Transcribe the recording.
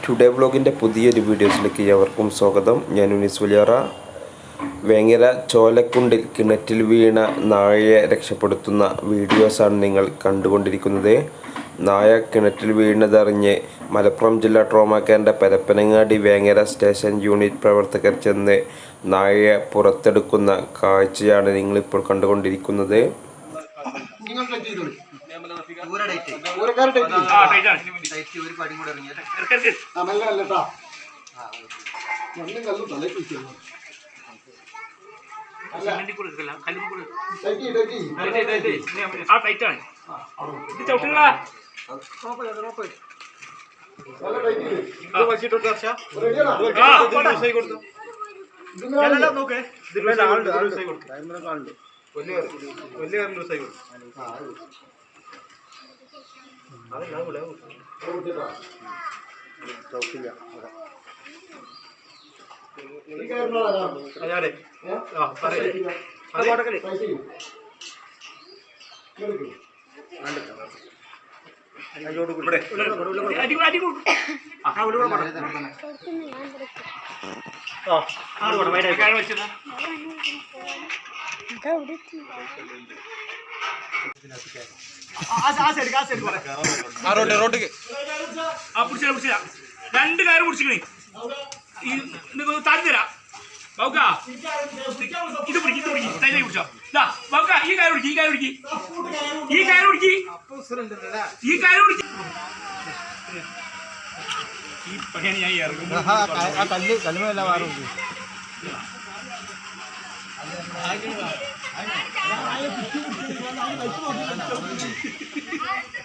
Today വ്ളോഗിൻ്റെ പുതിയൊരു വീഡിയോസിലേക്ക് ഏവർക്കും സ്വാഗതം. ഞാൻ ഉനീസ് വലിയാറ. വേങ്ങര ചോലക്കുണ്ടിൽ കിണറ്റിൽ വീണ നായയെ രക്ഷപ്പെടുത്തുന്ന വീഡിയോസാണ് നിങ്ങൾ കണ്ടുകൊണ്ടിരിക്കുന്നത്. നായ കിണറ്റിൽ വീണതറിഞ്ഞ് മലപ്പുറം ജില്ലാ ട്രോമാ കെയറിൻ്റെ പരപ്പനങ്ങാടി വേങ്ങര സ്റ്റേഷൻ യൂണിറ്റ് പ്രവർത്തകർ ചെന്ന് നായയെ പുറത്തെടുക്കുന്ന കാഴ്ചയാണ് നിങ്ങളിപ്പോൾ കണ്ടുകൊണ്ടിരിക്കുന്നത്. രണ്ട് കയറ് പിടിച്ചിക്കണേ താഴ്ത്തി തരാം ബൗക്ക. ഇത് പിടിക്കും ഇത് പിടിക്കും തൈ പിടിച്ചോ. ബൗക്ക ഈ കയറ് പിടിക്കും ഈ കയറ് പിടിക്കും ഈ കയറ് പിടിക്കും ഈ കയറ് പിടിക്കും. ഈ പണിയാണ് ഞാൻ ഇറങ്ങും.